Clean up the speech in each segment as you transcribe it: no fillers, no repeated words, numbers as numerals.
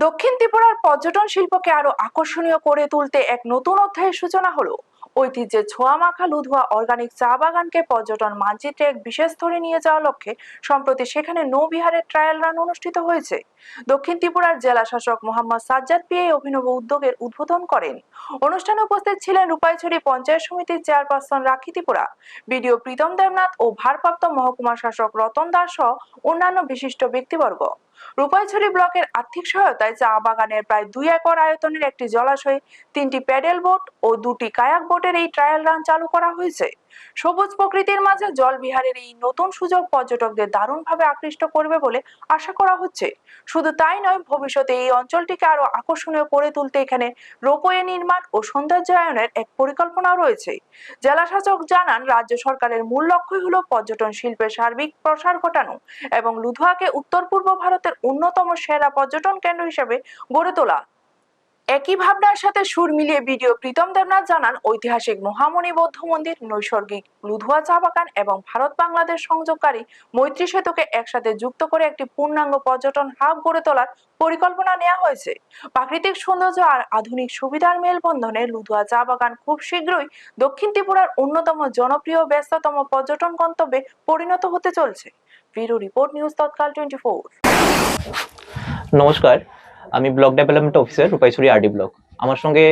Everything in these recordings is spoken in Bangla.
দক্ষিণ ত্রিপুরার পর্যটন শিল্পকে আরো আকর্ষণীয় করে তুলতে এক নতুন অধ্যায়ের সূচনা হলো। ঐতিহ্যের ছোঁয়া মাখা লুধুয়া অর্গানিক চা বাগানকে পর্যটন মানচিত্রে এক বিশেষ স্তরে নিয়ে যাওয়ার লক্ষ্যে সম্প্রতি সেখানে নৌবিহারের ট্রায়াল রান অনুষ্ঠিত হয়েছে। দক্ষিণ ত্রিপুরার জেলা শাসক মোহাম্মদ সাজ্জাদ পি এই অভিনব উদ্যোগের উদ্বোধন করেন। অনুষ্ঠানে উপস্থিত ছিলেন রূপাইছড়ি পঞ্চায়েত সমিতির চেয়ারপারসন রাখি ত্রিপুরা, বিডিও প্রীতম দেবনাথ ও ভারপ্রাপ্ত মহকুমা শাসক রতন দাস সহ অন্যান্য বিশিষ্ট ব্যক্তিবর্গ। রূপাইছড়ি ব্লকের আর্থিক সহায়তায় চা বাগানের প্রায় 2 একর আয়তনের একটি জলাশয়ে 3টি প্যাডেল বোট ও 2টি কায়াক বোটের এই ট্রায়াল রান চালু করা হয়েছে। সবুজ প্রকৃতির মাঝে জল বিহারের এই নতুন সুযোগ পর্যটকদের দারুণভাবে আকৃষ্ট করবে বলে আশা করা হচ্ছে। শুধু তাই নয়, ভবিষ্যতে এই অঞ্চলটিকে আরো আকর্ষণীয় করে তুলতে এখানে রোপওয়ে নির্মাণ ও সৌন্দর্যায়নের এক পরিকল্পনাও রয়েছে। জেলা শাসক জানান, রাজ্য সরকারের মূল লক্ষ্যই হলো পর্যটন শিল্পের সার্বিক প্রসার ঘটানো এবং লুধুয়াকে উত্তর পূর্ব ভারতের অন্যতম সেরা পর্যটন কেন্দ্র হিসেবে গড়ে তোলা। একই ভাবনার সাথে সুর মিলিয়ে বিডিও প্রীতম দেবনাথ জানান, ঐতিহাসিক মহামণি বৌদ্ধ মন্দির, নৈসর্গিক লুধুয়া চা বাগান এবং ভারত বাংলাদেশ সংযোগকারী মৈত্রী সেতুকে একসাথে যুক্ত করে একটি পূর্ণাঙ্গ পর্যটন হাব গড়ে তোলার পরিকল্পনা নেওয়া হয়েছে। প্রাকৃতিক সৌন্দর্য আর আধুনিক সুবিধার মেলবন্ধনে লুধুয়া চা বাগান খুব শীঘ্রই দক্ষিণ ত্রিপুরার অন্যতম জনপ্রিয় ব্যস্ততম পর্যটন গন্তব্যে পরিণত হতে চলছে। Bureau report, news Tatkal 24। নমস্কার, আমি block development officer Rupaichhari RD block. আমার সঙ্গে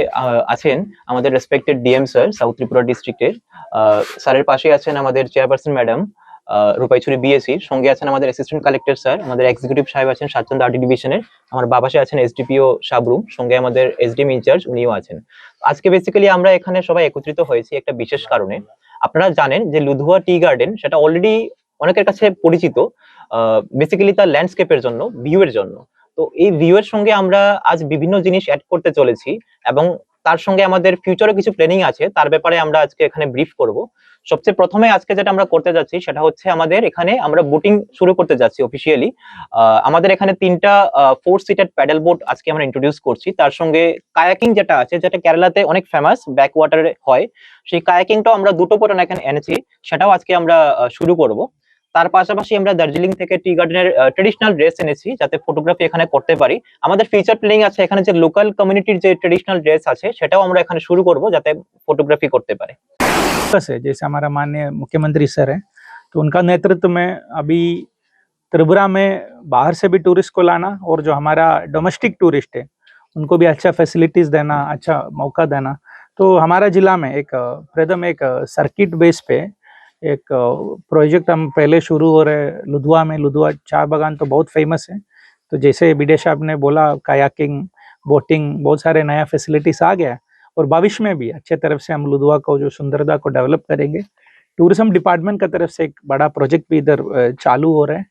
আছেন আমাদের respected DM sir south Tripura ডিস্ট্রিক্টের। স্যারের পাশে আছেন আমাদের চেয়ারপারসন ম্যাডাম রূপাইছড়ি বিএসির, সঙ্গে আছেন আমাদের অ্যাসিস্ট্যান্ট কালেক্টর স্যার, আমাদের এক্সিকিউটিভ সাহেব আছেন সাতচন্দ আরডি ডিভিশনের, আমার বাবাসে আছেন এসডিপিও সাবরুম, সঙ্গে আমাদের এসডিএম ইনচার্জ উনিও আছেন। আজকে বেসিক্যালি আমরা এখানে সবাই একত্রিত হয়েছি একটা বিশেষ কারণে। আপনারা জানেন যে লুধুয়া টি গার্ডেন সেটা অলরেডি অনেকের কাছে পরিচিত, বেসিক্যালি তার ল্যান্ডস্কেপের জন্য, ভিউয়ের জন্য। তো এই ভিউয়ের সঙ্গে আমরা আজ বিভিন্ন জিনিস অ্যাড করতে চলেছি এবং তার সঙ্গে আমাদের ফিউচারে কিছু প্ল্যানিং আছে, তার ব্যাপারে আমরা আজকে এখানে ব্রিফ করব। সবচেয়ে প্রথমে আজকে যেটা আমরা করতে যাচ্ছি সেটা হচ্ছে আমাদের এখানে আমরা বোটিং শুরু করতে যাচ্ছি অফিসিয়ালি। আমাদের এখানে 3টা 4 সিটেড প্যাডেল বোট আজকে আমরা ইন্ট্রোডিউস করছি। তার সঙ্গে কায়াকিং যেটা আছে, যেটা কেরালাতে অনেক ফেমাস, ব্যাক ওয়াটারে হয়, সেই কায়াকিংটাও আমরা 2টো বোট এখানে এনেছি, সেটাও আজকে আমরা শুরু করব। তার পাশাপাশি আমরা দার্জিলিং থেকে টি গার্ডেনের ট্রেডিশনাল ড্রেস এনেছি যাতে ফটোগ্রাফি এখানে করতে পারি। আমাদের ফিচার প্ল্যানিং আছে এখানে যে লোকাল কমিউনিটির যে ট্রেডিশনাল ড্রেস আছে সেটাও আমরা এখানে শুরু করব যাতে ফটোগ্রাফি করতে পারে। जैसे हमारा माननीय मुख्यमंत्री सर है, तो उनका नेतृत्व में अभी त्रिपुरा में बाहर से भी टूरिस्ट को लाना और जो हमारा डोमेस्टिक टूरिस्ट है उनको भी अच्छा फैसिलिटीज देना, अच्छा मौका देना। तो हमारा जिला में एक प्रथम एक सर्किट बेस पे एक प्रोजेक्ट हम पहले शुरू हो रहे लुधुआ में। लुधुआ चाय बागान तो बहुत फेमस है, तो जैसे बीडे साहब ने बोला, कायाकिंग, बोटिंग, बहुत सारे नया फैसिलिटीज आ गया और भविष्य में भी अच्छे तरफ से हम लुधुआ को जो सुंदरता को डेवलप करेंगे। टूरिज्म डिपार्टमेंट की तरफ से एक बड़ा प्रोजेक्ट भी इधर चालू हो रहा है,